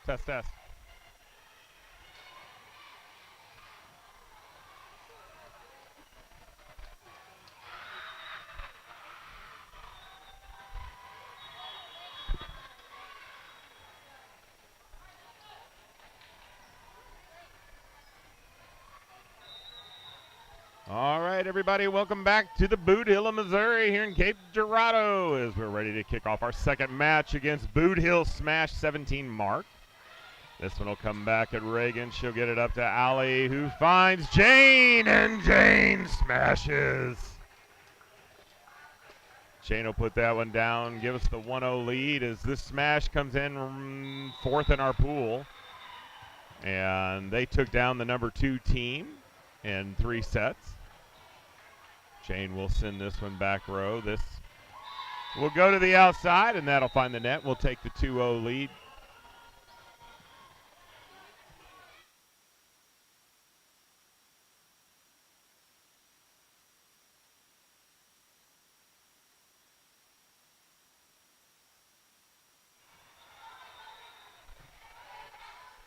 Test, test. All right, everybody, welcome back to the Boot Hill of Missouri here in Cape Girardeau as we're ready to kick off our second match against Boot Hill Smash 17 Mark. This one will come back at Reagan. She'll get it up to Allie, who finds Jane, and Jane smashes. Jane will put that one down, give us the 1-0 lead as this smash comes in fourth in our pool. And they took down the number 2 team in 3 sets. Jane will send this one back row. This will go to the outside, and that'll find the net. We'll take the 2-0 lead.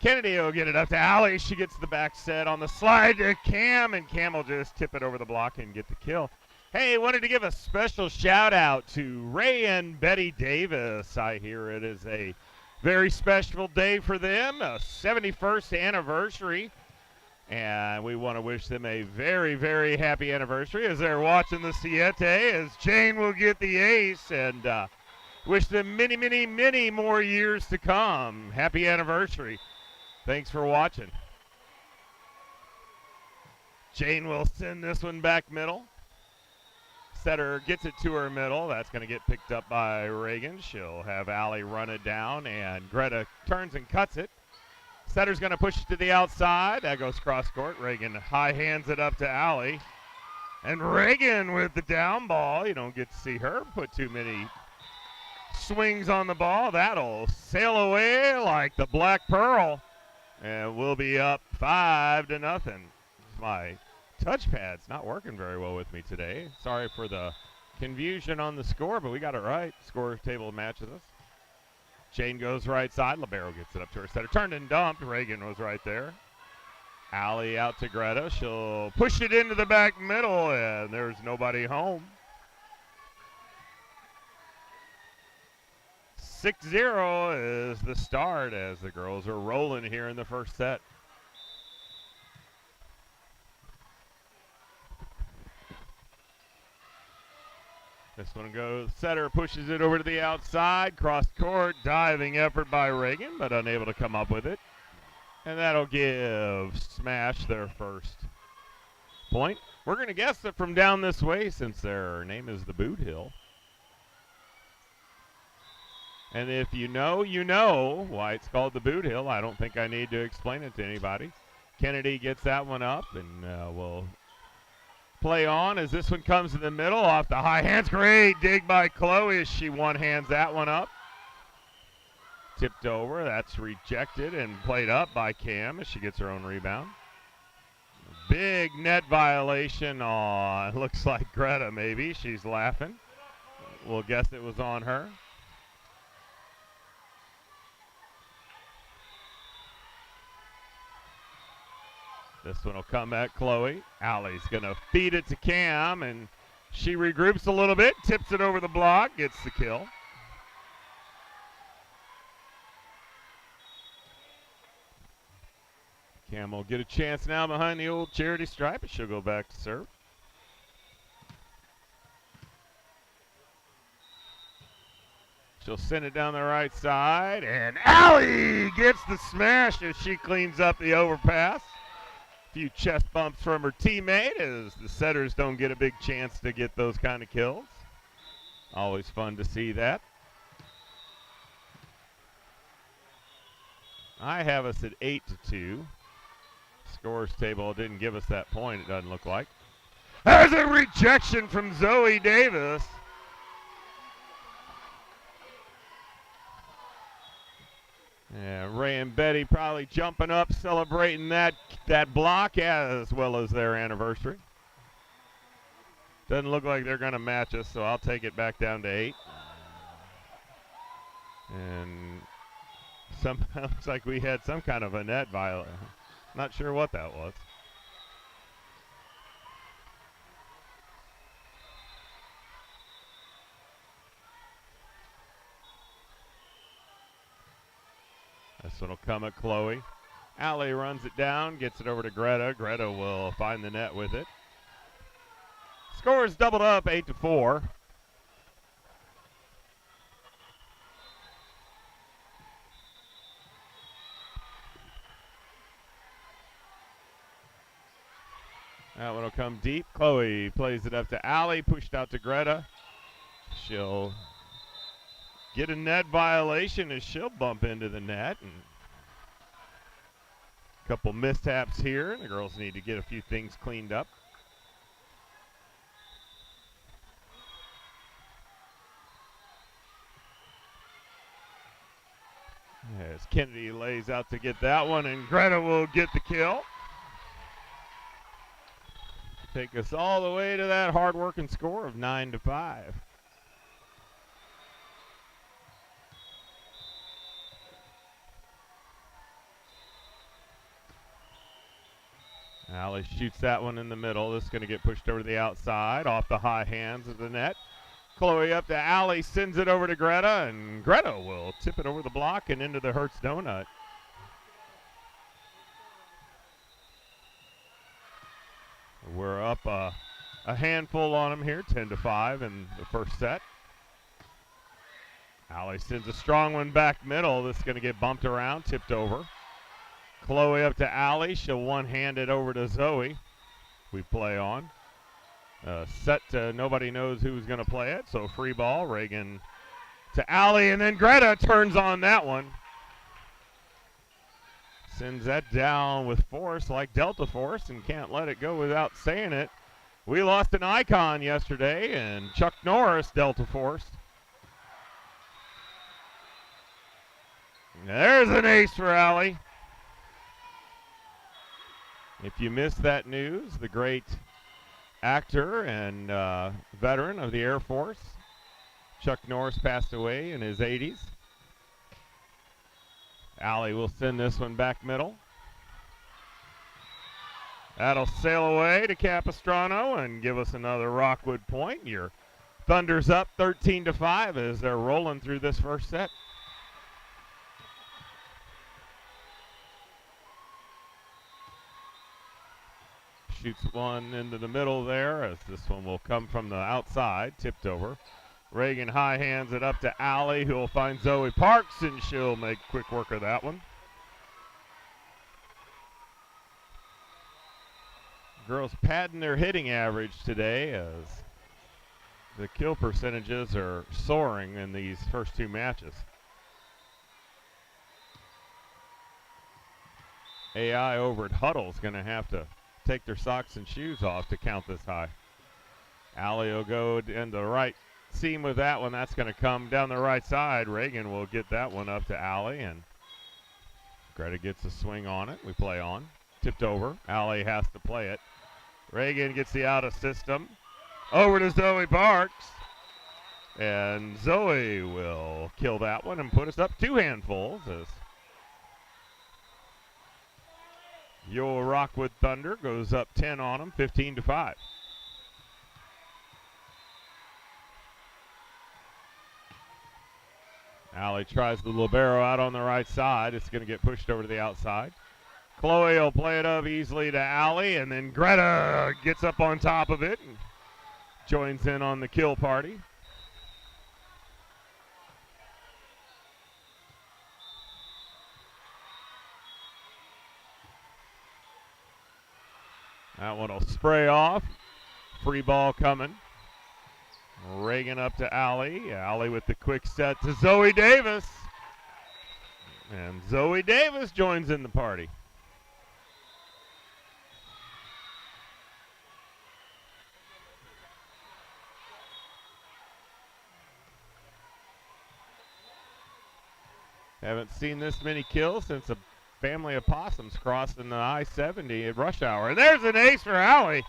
Kennedy will get it up to Allie. She gets the back set on the slide to Cam, and Cam will just tip it over the block and get the kill. Hey, wanted to give a special shout out to Ray and Betty Davis. I hear it is a very special day for them, a 71st anniversary. And we want to wish them a very, very happy anniversary as they're watching the Siete, as Jane will get the ace, and wish them many, many, many more years to come. Happy anniversary. Thanks for watching. Jane will send this one back middle. Setter gets it to her middle. That's going to get picked up by Reagan. She'll have Allie run it down, and Greta turns and cuts it. Setter's going to push it to the outside. That goes cross court. Reagan high hands it up to Allie. And Reagan with the down ball. You don't get to see her put too many swings on the ball. That'll sail away like the Black Pearl. And we'll be up 5-0. My touchpad's not working very well with me today. Sorry for the confusion on the score, but we got it right. Score table matches us. Jane goes right side. Libero gets it up to her setter. Turned and dumped. Reagan was right there. Allie out to Greta. She'll push it into the back middle, and there's nobody home. 6-0 is the start as the girls are rolling here in the first set. This one goes, setter pushes it over to the outside, cross court, diving effort by Reagan, but unable to come up with it. And that'll give Smash their first point. We're going to guess it from down this way since their name is the Boot Hill. And if you know why it's called the Boot Hill. I don't think I need to explain it to anybody. Kennedy gets that one up, and we'll play on as this one comes in the middle off the high hands. Great dig by Chloe as she one-hands that one up. Tipped over. That's rejected and played up by Cam as she gets her own rebound. Big net violation on, looks like Greta maybe. She's laughing. We'll guess it was on her. This one will come at Chloe. Allie's going to feed it to Cam, and she regroups a little bit, tips it over the block, gets the kill. Cam will get a chance now behind the old charity stripe, and she'll go back to serve. She'll send it down the right side, and Allie gets the smash as she cleans up the overpass. A few chest bumps from her teammate as the setters don't get a big chance to get those kind of kills. Always fun to see that. I have us at 8-2. Scores table didn't give us that point, it doesn't look like. There's a rejection from Zoe Davis. Yeah, Ray and Betty probably jumping up, celebrating that block as well as their anniversary. Doesn't look like they're going to match us, so I'll take it back down to 8. And Looks like we had some kind of a net violation. Not sure what that was. This one will come at Chloe. Allie runs it down, gets it over to Greta. Greta will find the net with it. Score is doubled up, 8-4. That one will come deep. Chloe plays it up to Allie, pushed out to Greta. She'll get a net violation as she'll bump into the net. And a couple mishaps here. The girls need to get a few things cleaned up. As Kennedy lays out to get that one, and Greta will get the kill. Take us all the way to that hard-working score of 9-5. Allie shoots that one in the middle. This is going to get pushed over to the outside, off the high hands of the net. Chloe up to Allie, sends it over to Greta, and Greta will tip it over the block and into the Hertz donut. We're up a handful on them here, 10-5 in the first set. Allie sends a strong one back middle. This is going to get bumped around, tipped over. Chloe up to Allie. She'll one-hand it over to Zoe. We play on. Set to nobody knows who's going to play it, so free ball. Reagan to Allie, and then Greta turns on that one. Sends that down with force, like Delta Force, and can't let it go without saying it. We lost an icon yesterday, and Chuck Norris, Delta Force. There's an ace for Allie. If you missed that news, the great actor and veteran of the Air Force, Chuck Norris, passed away in his 80s. Allie will send this one back middle. That'll sail away to Capistrano and give us another Rockwood point. Your Thunder's up 13-5 as they're rolling through this first set. Shoots one into the middle there as this one will come from the outside, tipped over. Reagan high hands it up to Allie, who will find Zoe Parks, and she'll make quick work of that one. Girls padding their hitting average today as the kill percentages are soaring in these first two matches. AI over at Huddle's going to have to take their socks and shoes off to count this high. Allie will go in the right seam with that one. That's going to come down the right side. Reagan will get that one up to Allie, and Greta gets a swing on it. We play on. Tipped over. Allie has to play it. Reagan gets the out of system. Over to Zoe Parks. And Zoe will kill that one and put us up two handfuls as your Rockwood Thunder goes up 10 on them, 15-5. Allie tries the libero out on the right side. It's going to get pushed over to the outside. Chloe will play it up easily to Allie, and then Greta gets up on top of it and joins in on the kill party. That one will spray off. Free ball coming. Reagan up to Allie. Allie with the quick set to Zoe Davis. And Zoe Davis joins in the party. Haven't seen this many kills since a family of possums crossing the I-70 at rush hour. And there's an ace for Allie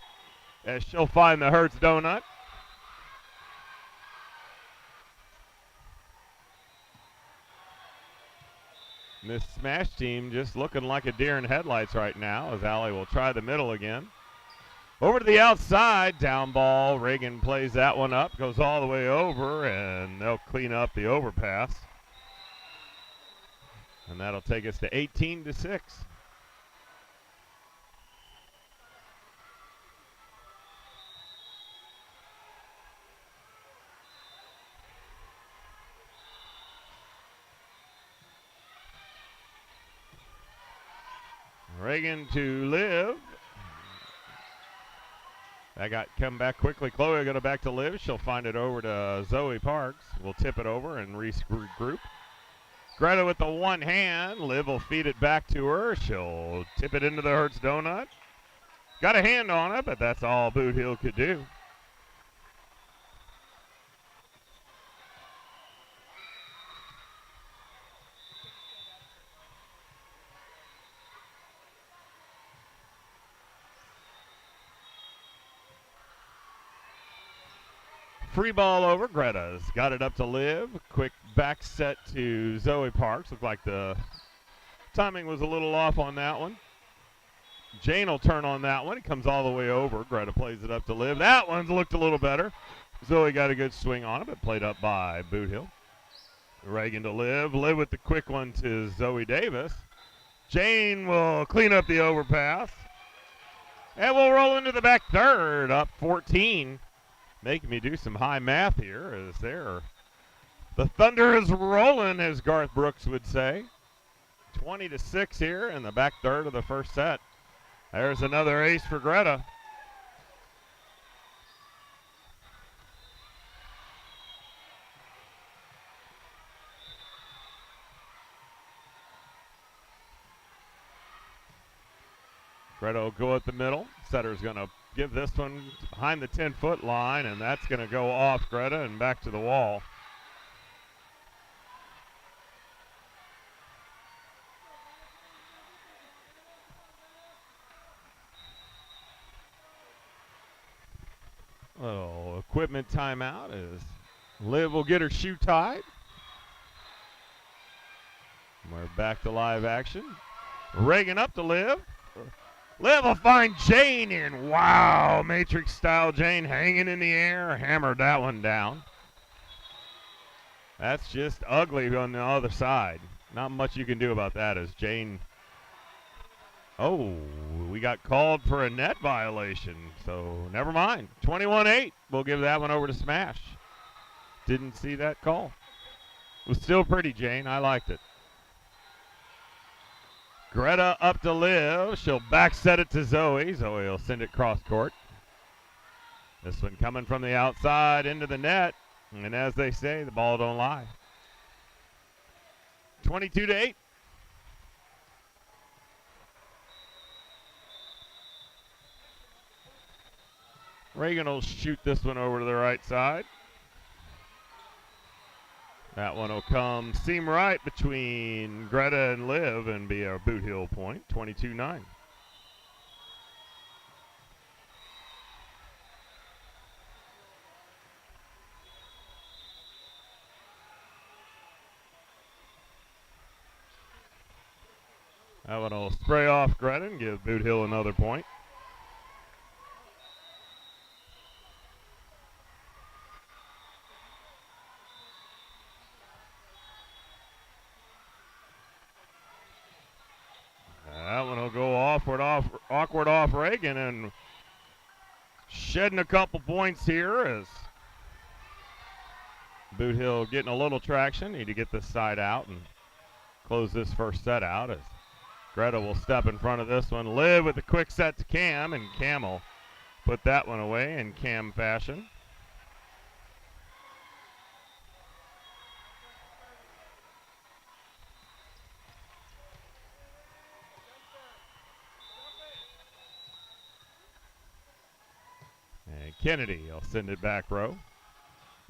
as she'll find the Hertz donut. This Smash team just looking like a deer in headlights right now as Allie will try the middle again. Over to the outside, down ball. Reagan plays that one up, goes all the way over, and they'll clean up the overpass. And that'll take us to 18-6. Reagan to Liv. That got come back quickly. Chloe going to back to Liv. She'll find it over to Zoe Parks. We'll tip it over and regroup. Greta with the one hand. Liv will feed it back to her. She'll tip it into the Hertz Donut. Got a hand on it, but that's all Boot Hill could do. Free ball over. Greta's got it up to Liv. Quick back set to Zoe Parks. Looked like the timing was a little off on that one. Jane will turn on that one. It comes all the way over. Greta plays it up to Liv. That one's looked a little better. Zoe got a good swing on it, but played up by Boot Hill. Reagan to Liv. Liv with the quick one to Zoe Davis. Jane will clean up the overpass. And we'll roll into the back third, up 14. Making me do some high math here as the thunder is rolling, as Garth Brooks would say. 20-6 here in the back third of the first set. There's another ace for Greta. Greta will go at the middle. Setter's going to give this one behind the 10-foot line, and that's going to go off Greta and back to the wall. Little equipment timeout as Liv will get her shoe tied. We're back to live action. Reagan up to Liv. Liv will find Jane in. Wow, Matrix style Jane hanging in the air. Hammered that one down. That's just ugly on the other side. Not much you can do about that as Jane. Oh, we got called for a net violation. So never mind. 21-8. We'll give that one over to Smash. Didn't see that call. It was still pretty, Jane. I liked it. Greta up to Liv. She'll back set it to Zoe. Zoe will send it cross court. This one coming from the outside into the net. And as they say, the ball don't lie. 22-8. Reagan will shoot this one over to the right side. That one will come seam right between Greta and Liv and be a Boot Hill point, 22-9. That one will spray off Greta and give Boot Hill another point. That one will go awkward off Reagan and shedding a couple points here as Boot Hill getting a little traction. Need to get this side out and close this first set out as Greta will step in front of this one. Liv with a quick set to Cam, and Cam will put that one away in Cam fashion. And Kennedy will send it back row.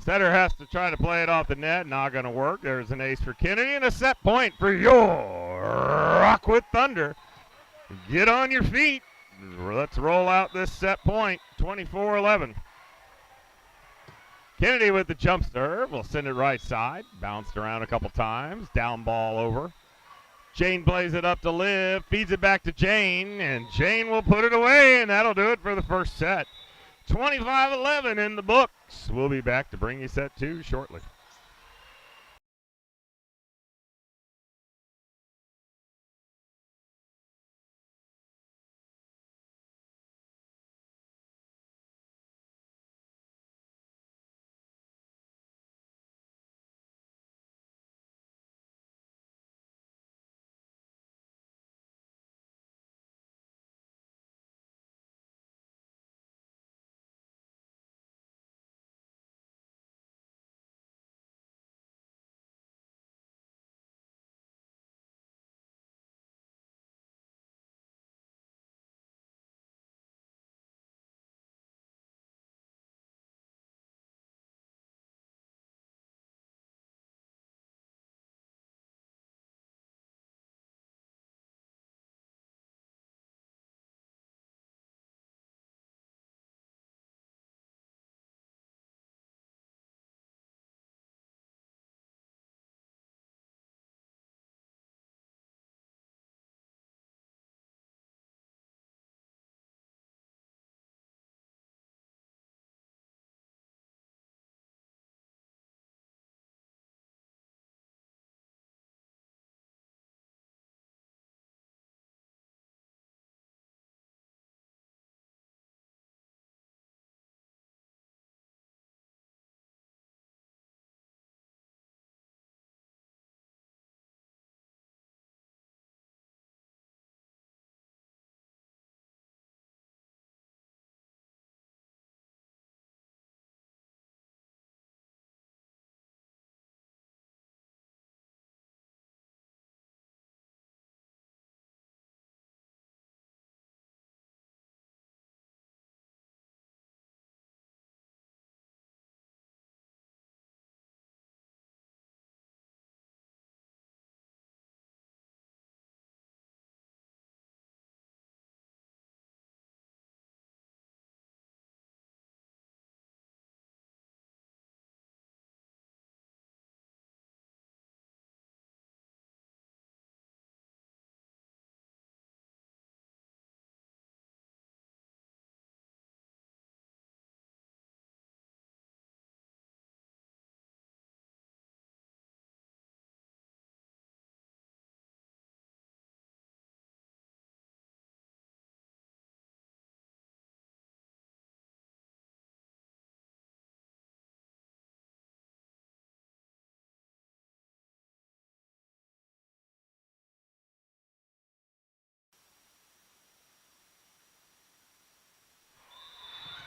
Setter has to try to play it off the net. Not going to work. There's an ace for Kennedy and a set point for your Rockwood Thunder. Get on your feet. Let's roll out this set point. 24-11. Kennedy with the jump serve. We'll send it right side. Bounced around a couple times. Down ball over. Jane plays it up to Liv, feeds it back to Jane, and Jane will put it away, and that'll do it for the first set. 25-11 in the books. We'll be back to bring you set 2 shortly.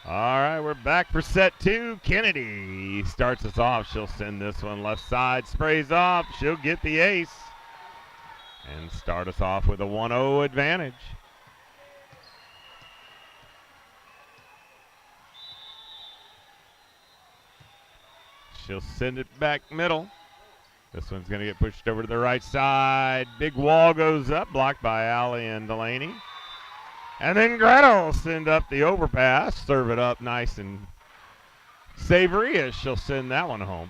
All right, we're back for set 2. Kennedy starts us off. She'll send this one left side, sprays off. She'll get the ace and start us off with a 1-0 advantage. She'll send it back middle. This one's going to get pushed over to the right side. Big wall goes up, blocked by Allie and Delaney. And then Greta will send up the overpass, serve it up nice and savory as she'll send that one home.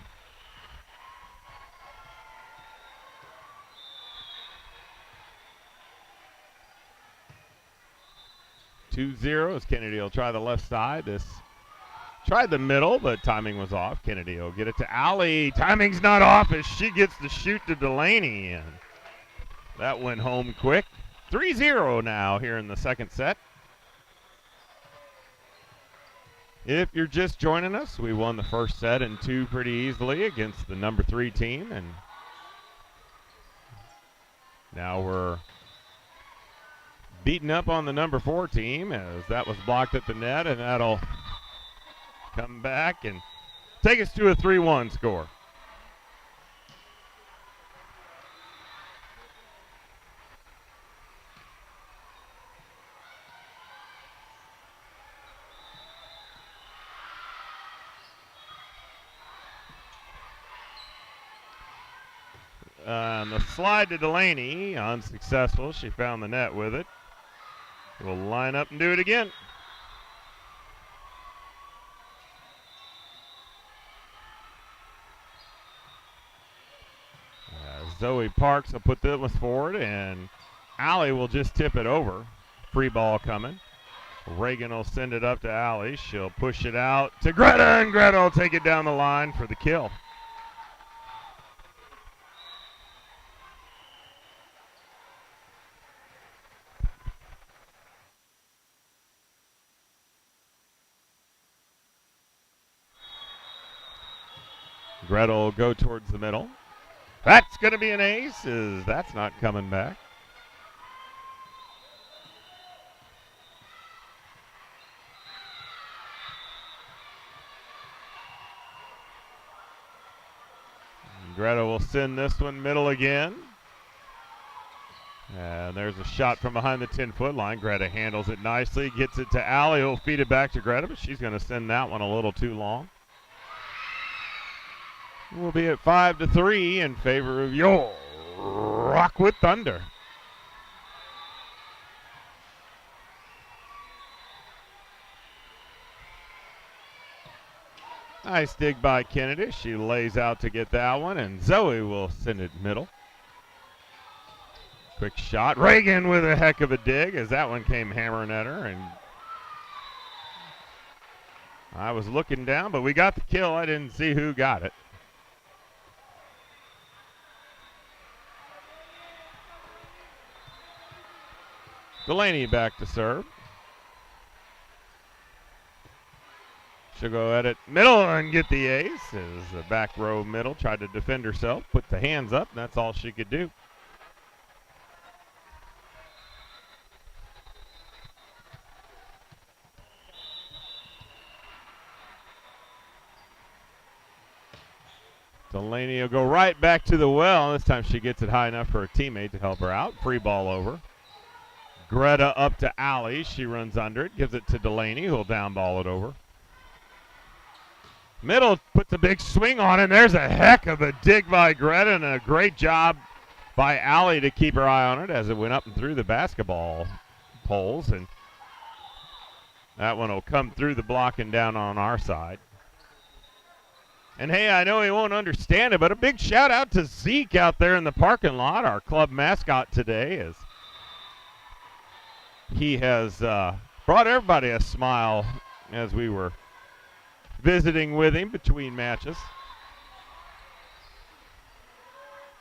(2-0) as Kennedy will try the left side. This tried the middle, but timing was off. Kennedy will get it to Allie. Timing's not off as she gets the shoot to Delaney, and that went home quick. 3-0 now here in the second set. If you're just joining us, we won the first set in 2 pretty easily against the number 3 team, and now we're beating up on the number 4 team as that was blocked at the net, and that'll come back and take us to a 3-1 score. The slide to Delaney, unsuccessful. She found the net with it. We'll line up and do it again. As Zoe Parks will put this one forward, and Allie will just tip it over. Free ball coming. Reagan will send it up to Allie. She'll push it out to Greta, and Greta will take it down the line for the kill. Greta will go towards the middle. That's going to be an ace, as that's not coming back. Greta will send this one middle again. And there's a shot from behind the 10-foot line. Greta handles it nicely, gets it to Allie, who'll feed it back to Greta, but she's going to send that one a little too long. We'll be at 5-3 in favor of your Rockwood Thunder. Nice dig by Kennedy. She lays out to get that one, and Zoe will send it middle. Quick shot. Reagan with a heck of a dig as that one came hammering at her. And I was looking down, but we got the kill. I didn't see who got it. Delaney back to serve. She'll go at it middle and get the ace as the back row middle tried to defend herself, put the hands up, and that's all she could do. Delaney will go right back to the well. This time she gets it high enough for her teammate to help her out. Free ball over. Greta up to Allie. She runs under it, gives it to Delaney, who'll down ball it over. Middle puts a big swing on it. There's a heck of a dig by Greta and a great job by Allie to keep her eye on it as it went up and through the basketball poles. And that one will come through the block and down on our side. And hey, I know he won't understand it, but a big shout out to Zeke out there in the parking lot, our club mascot today, as he has brought everybody a smile as we were visiting with him between matches.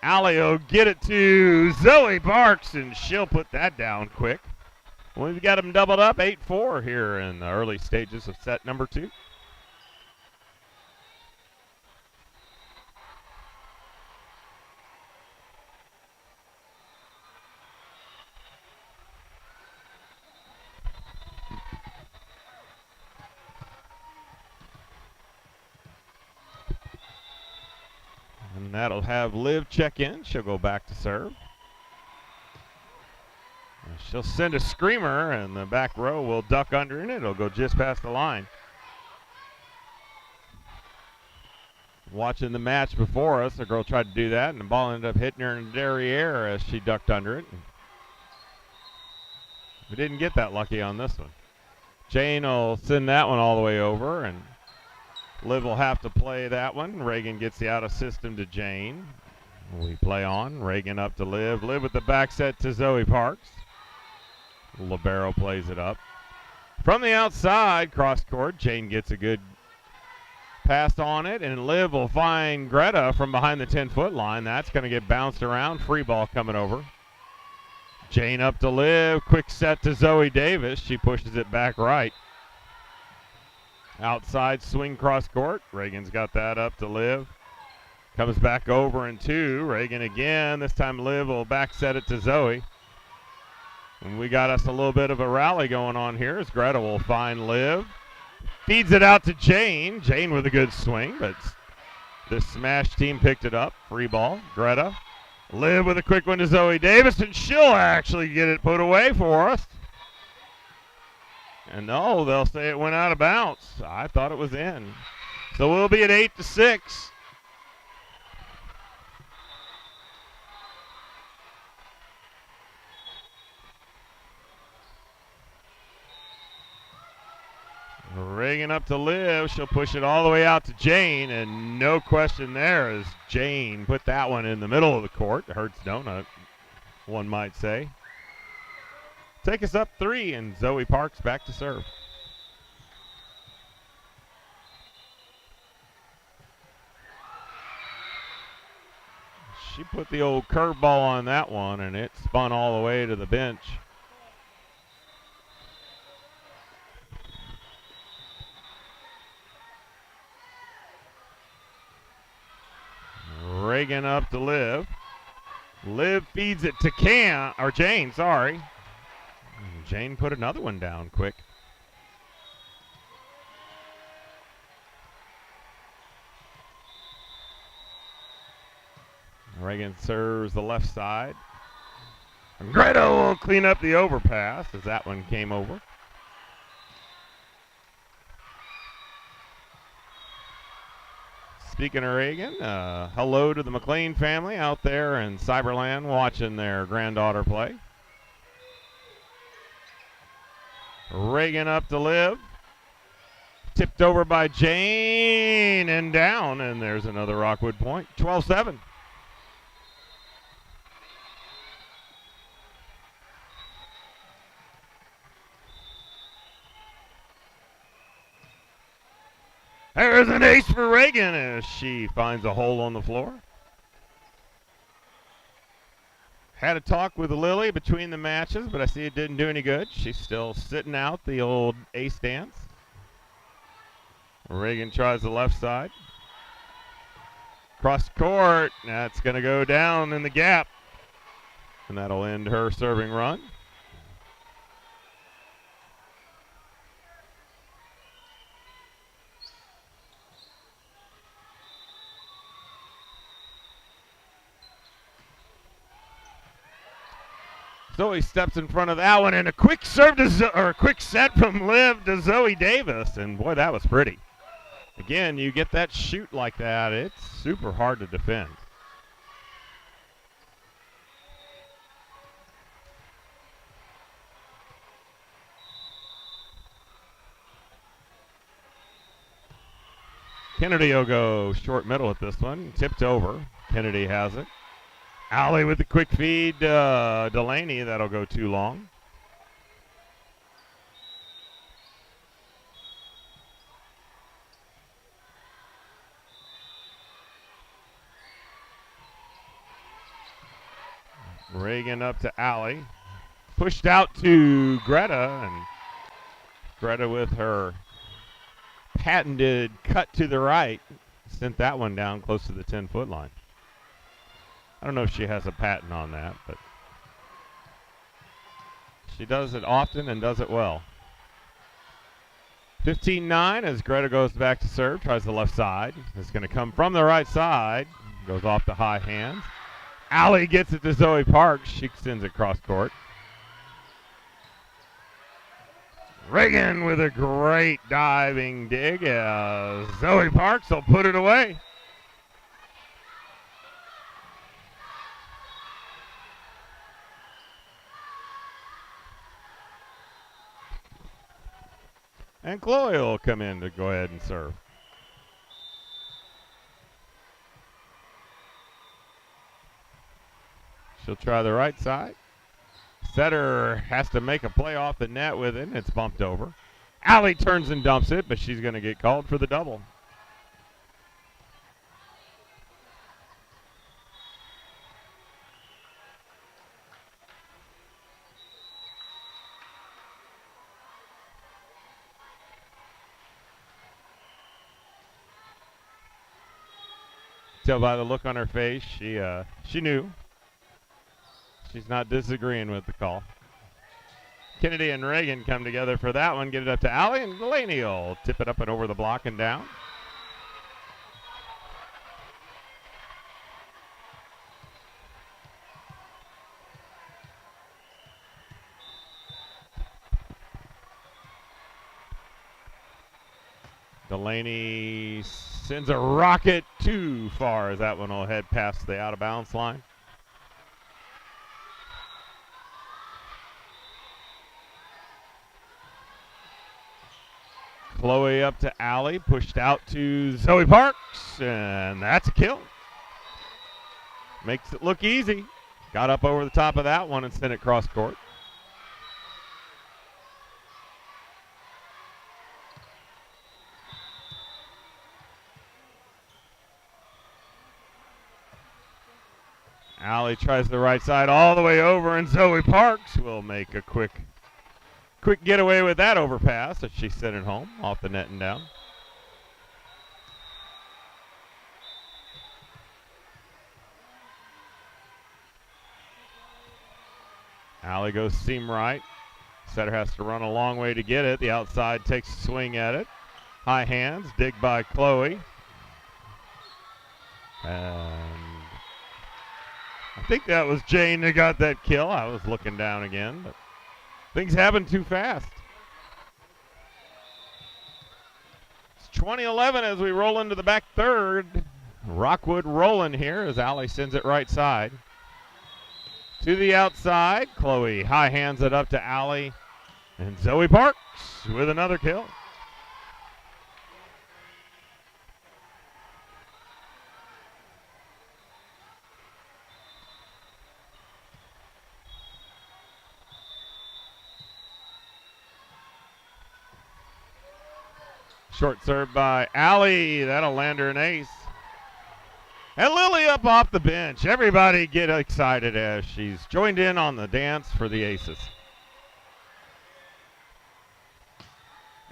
Allie will get it to Zoe Parks, and she'll put that down quick. We've got them doubled up, 8-4 here in the early stages of set number 2. And that'll have Liv check in. She'll go back to serve. She'll send a screamer, and the back row will duck under it. It'll go just past the line. Watching the match before us, the girl tried to do that, and the ball ended up hitting her in the derriere as she ducked under it. We didn't get that lucky on this one. Jane will send that one all the way over, and Liv will have to play that one. Reagan gets the out of system to Jane. We play on. Reagan up to Liv. Liv with the back set to Zoe Parks. Libero plays it up. From the outside, cross court, Jane gets a good pass on it, and Liv will find Greta from behind the 10-foot line. That's going to get bounced around. Free ball coming over. Jane up to Liv. Quick set to Zoe Davis. She pushes it back right. Outside swing cross court. Reagan's got that up to Liv. Comes back over in 2. Reagan again. This time Liv will back set it to Zoe. And we got us a little bit of a rally going on here as Greta will find Liv. Feeds it out to Jane. Jane with a good swing, but the Smash team picked it up. Free ball. Greta. Liv with a quick one to Zoe Davis, and she'll actually get it put away for us. And no, they'll say it went out of bounds. I thought it was in. So we'll be at 8-6. Reagan up to Liv. She'll push it all the way out to Jane, and no question there as Jane put that one in the middle of the court. Hurts donut, one might say. Take us up 3, and Zoe Parks back to serve. She put the old curveball on that one, and it spun all the way to the bench. Reagan up to Liv. Liv feeds it to Jane, sorry. Jane put another one down quick. Reagan serves the left side. Greta will clean up the overpass as that one came over. Speaking of Reagan, hello to the McLean family out there in Cyberland watching their granddaughter play. Reagan up to Liv. Tipped over by Jane and down, and there's another Rockwood point. 12-7. There's an ace for Reagan as she finds a hole on the floor. Had a talk with Lily between the matches, but I see it didn't do any good. She's still sitting out the old ace dance. Reagan tries the left side. Cross court, that's going to go down in the gap. And that'll end her serving run. Zoe steps in front of that one, and a quick serve to quick set from Liv to Zoe Davis, and boy, that was pretty. Again, you get that shoot like that, it's super hard to defend. Kennedy will go short middle at this one, tipped over. Kennedy has it. Allie with the quick feed, Delaney, that'll go too long. Reagan up to Allie. Pushed out to Greta, and Greta with her patented cut to the right sent that one down close to the 10-foot line. I don't know if she has a patent on that, but she does it often and does it well. 15-9 as Greta goes back to serve, tries the left side. It's going to come from the right side, goes off the high hands. Allie gets it to Zoe Parks. She sends it cross court. Reagan with a great diving dig. Zoe Parks will put it away. And Chloe will come in to go ahead and serve. She'll try the right side. Setter has to make a play off the net with it. It's bumped over. Allie turns and dumps it, but she's going to get called for the double. Tell by the look on her face, she knew. She's not disagreeing with the call. Kennedy and Reagan come together for that one. Get it up to Allie, and Delaney will tip it up and over the block and down. Delaney sends a rocket too far as that one will head past the out-of-bounds line. Chloe up to Allie, pushed out to Zoe Parks, and that's a kill. Makes it look easy. Got up over the top of that one and sent it cross court. Allie tries the right side all the way over, and Zoe Parks will make a quick getaway with that overpass as she sent it home off the net and down. Allie goes seam right. Setter has to run a long way to get it. The outside takes a swing at it. High hands, dig by Chloe. And I think that was Jane that got that kill. I was looking down again, but things happen too fast. It's 2011 as we roll into the back third. Rockwood rolling here as Allie sends it right side. To the outside, Chloe high hands it up to Allie, and Zoe Parks with another kill. Short serve by Allie, that'll land her an ace. And Lily up off the bench. Everybody get excited as she's joined in on the dance for the aces.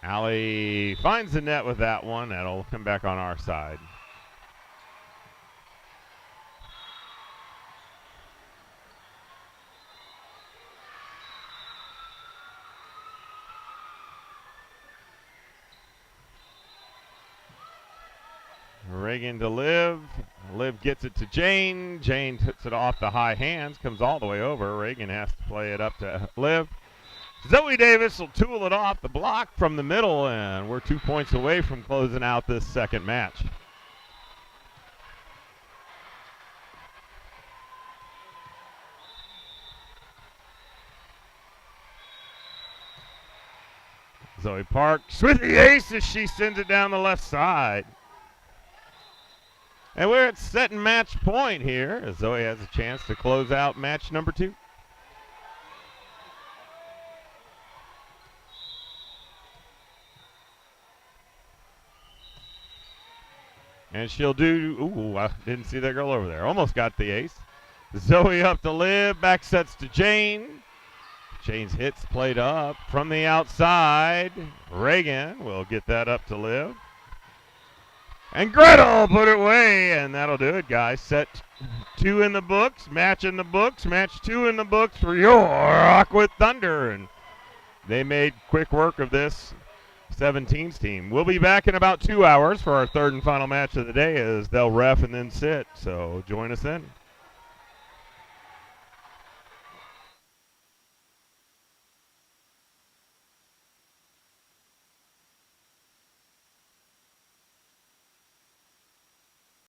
Allie finds the net with that one. That'll come back on our side. Reagan to Liv. Liv gets it to Jane. Jane puts it off the high hands, comes all the way over. Reagan has to play it up to Liv. Zoe Davis will tool it off the block from the middle, and we're 2 points away from closing out this second match. Zoe Parks with the ace as she sends it down the left side. And we're at set and match point here as Zoe has a chance to close out match number 2. And she'll do, ooh, I didn't see that girl over there. Almost got the ace. Zoe up to Liv, back sets to Jane. Jane's hits played up from the outside. Reagan will get that up to Liv. And Greta will put it away, and that'll do it, guys. Set 2 in the books, match in the books, match 2 in the books for your Rockwood Thunder. And they made quick work of this 17s team. We'll be back in about 2 hours for our third and final match of the day as they'll ref and then sit. So join us then.